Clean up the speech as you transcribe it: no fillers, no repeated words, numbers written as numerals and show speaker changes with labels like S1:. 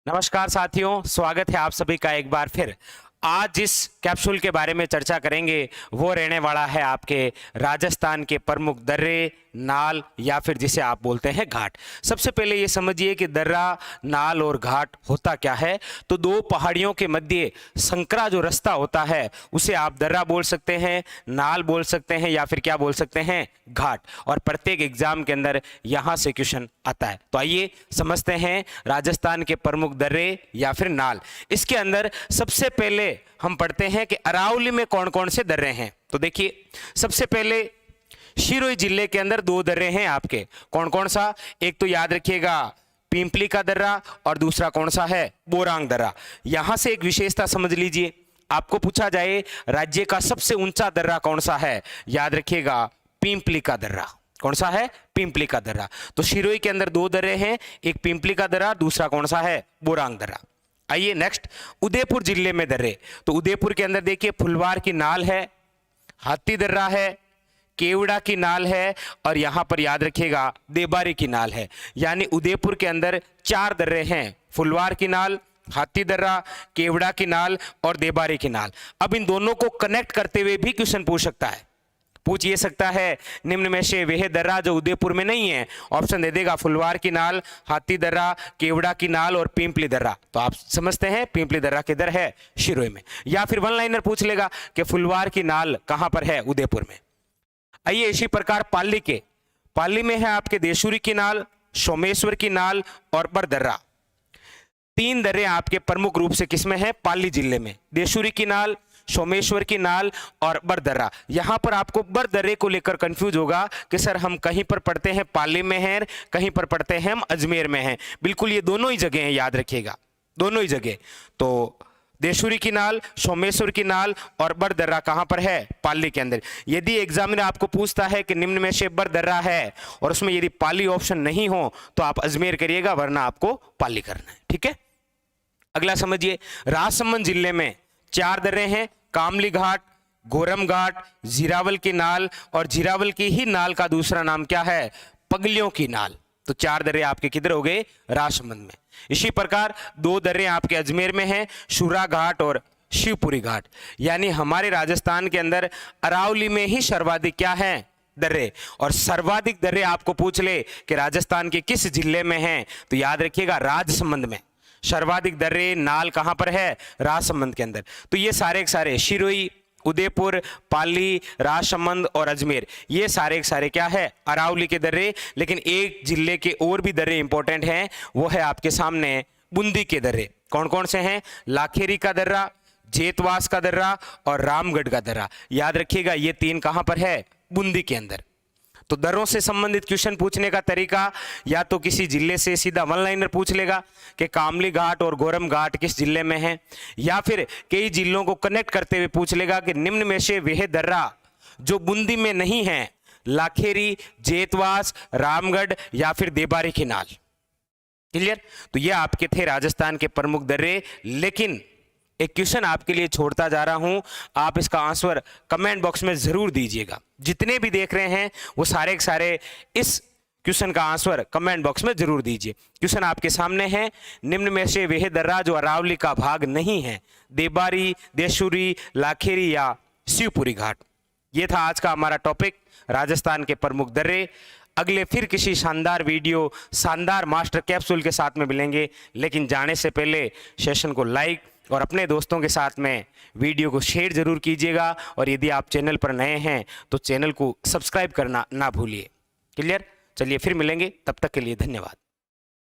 S1: नमस्कार साथियों, स्वागत है आप सभी का एक बार फिर। आज जिस कैप्सूल के बारे में चर्चा करेंगे वो रहने वाला है आपके राजस्थान के प्रमुख दर्रे, नाल या फिर जिसे आप बोलते हैं घाट। सबसे पहले ये समझिए कि दर्रा, नाल और घाट होता क्या है। तो दो पहाड़ियों के मध्य संकरा जो रास्ता होता है उसे आप दर्रा बोल सकते हैं, नाल बोल सकते हैं या फिर क्या बोल सकते हैं, घाट। और प्रत्येक एग्जाम के अंदर यहाँ से क्वेश्चन आता है। तो आइए समझते हैं राजस्थान के प्रमुख दर्रे या फिर नाल। इसके अंदर सबसे पहले हम पढ़ते हैं कि अरावली में कौन कौन से दर्रे हैं। तो देखिए, सबसे पहले सिरोही जिले के अंदर दो दर्रे हैं आपके। कौन कौन सा? एक तो याद रखिएगा पिंपली का दर्रा और दूसरा कौन सा है, बोरांग दर्रा। यहां से एक विशेषता समझ लीजिए, आपको पूछा जाए राज्य का सबसे ऊंचा दर्रा कौन सा है, याद रखिएगा पिंपली का दर्रा। कौन सा है? पिंपली का दर्रा। तो सिरोही के अंदर दो दर्रे हैं, एक पिंपली का दर्रा, दूसरा कौन सा है, बोरांग दर्रा। आइए नेक्स्ट, उदयपुर जिले में दर्रे। तो उदयपुर के अंदर देखिए फुलवार की नाल है, हाथी दर्रा है, केवड़ा की नाल है और यहां पर याद रखिएगा देबारी की नाल है। यानी उदयपुर के अंदर चार दर्रे हैं, फुलवार की नाल, हाथी दर्रा, केवड़ा की नाल और देबारी की नाल। अब इन दोनों को कनेक्ट करते हुए भी क्वेश्चन पूछ सकता है। पूछ ये सकता है निम्न में से वह दर्रा जो उदयपुर में नहीं है, ऑप्शन दे देगा फुलवार की नाल, हाथी दर्रा, केवड़ा की नाल और पिंपली दर्रा। तो आप समझते हैं पिंपली दर्रा किधर है, सिरोही में। या फिर वन लाइनर पूछ लेगा कि फुलवार की नाल कहां पर है, उदयपुर में। आइए इसी प्रकार पाली में है आपके देशूरी की नाल, सोमेश्वर की नाल और बरदर्रा। तीन दर्रे आपके प्रमुख रूप से किसमें है, पाली जिले में। देशूरी की नाल, सोमेश्वर की नाल और बरदर्रा। यहां पर आपको बरदर्रे को लेकर कंफ्यूज होगा कि सर हम कहीं पर पढ़ते हैं पाली में हैं, कहीं पर पढ़ते हैं हम अजमेर में हैं। बिल्कुल ये दोनों ही जगह हैं, याद रखिएगा दोनों ही जगह। तो देशूरी की नाल, सोमेश्वर की नाल और बरदर्रा कहां पर है, पाली के अंदर। यदि एग्जामिनर आपको पूछता है कि निम्न में से बरदर्रा है और उसमें यदि पाली ऑप्शन नहीं हो तो आप अजमेर करिएगा, वरना आपको पाली करना है। ठीक है, अगला समझिए, राजसमंद जिले में चार दर्रे हैं, कामली घाट, गोरम घाट, जीरावल की नाल और जीरावल की ही नाल का दूसरा नाम क्या है, पगलियों की नाल। तो चार दर्रे आपके किधर हो गए, राजसमंद में। इसी प्रकार दो दर्रे आपके अजमेर में हैं, शुरा घाट और शिवपुरी घाट। यानी हमारे राजस्थान के अंदर अरावली में ही सर्वाधिक क्या है, दर्रे। और सर्वाधिक दर्रे आपको पूछ ले कि राजस्थान के किस जिले में हैं, तो याद रखिएगा राजसमंद में। सर्वाधिक दर्रे नाल कहां पर है, राजसमंद के अंदर। तो ये सारे के सारे सिरोही, उदयपुर, पाली, राजसमंद और अजमेर, ये सारे के सारे क्या है, अरावली के दर्रे। लेकिन एक जिले के और भी दर्रे इंपॉर्टेंट हैं, वो है आपके सामने बूंदी के दर्रे। कौन कौन से हैं, लाखेरी का दर्रा, जेतवास का दर्रा और रामगढ़ का दर्रा। याद रखिएगा ये तीन कहां पर है, बूंदी के अंदर। तो दर्रों से संबंधित क्वेश्चन पूछने का तरीका या तो किसी जिले से सीधा वन लाइनर पूछ लेगा कि कामली घाट और गोरम घाट किस जिले में है, या फिर कई जिलों को कनेक्ट करते हुए पूछ लेगा कि निम्न में से वह दर्रा जो बूंदी में नहीं है, लाखेरी, जेतवास, रामगढ़ या फिर देबारी की नाल। क्लियर? तो ये आपके थे राजस्थान के प्रमुख दर्रे। लेकिन एक क्वेश्चन आपके लिए छोड़ता जा रहा हूं, आप इसका आंसर कमेंट बॉक्स में जरूर दीजिएगा। जितने भी देख रहे हैं वो सारे के सारे इस क्वेश्चन का आंसर कमेंट बॉक्स में जरूर दीजिए। क्वेश्चन आपके सामने है, निम्न में से वह दर्रा जो अरावली का भाग नहीं है, देबारी, देशूरी, लाखेरी या शिवपुरी घाट। ये था आज का हमारा टॉपिक, राजस्थान के प्रमुख दर्रे। अगले फिर किसी शानदार वीडियो, शानदार मास्टर कैप्सूल के साथ में मिलेंगे। लेकिन जाने से पहले सेशन को लाइक और अपने दोस्तों के साथ में वीडियो को शेयर जरूर कीजिएगा। और यदि आप चैनल पर नए हैं तो चैनल को सब्सक्राइब करना ना भूलिए। क्लियर? चलिए फिर मिलेंगे, तब तक के लिए धन्यवाद।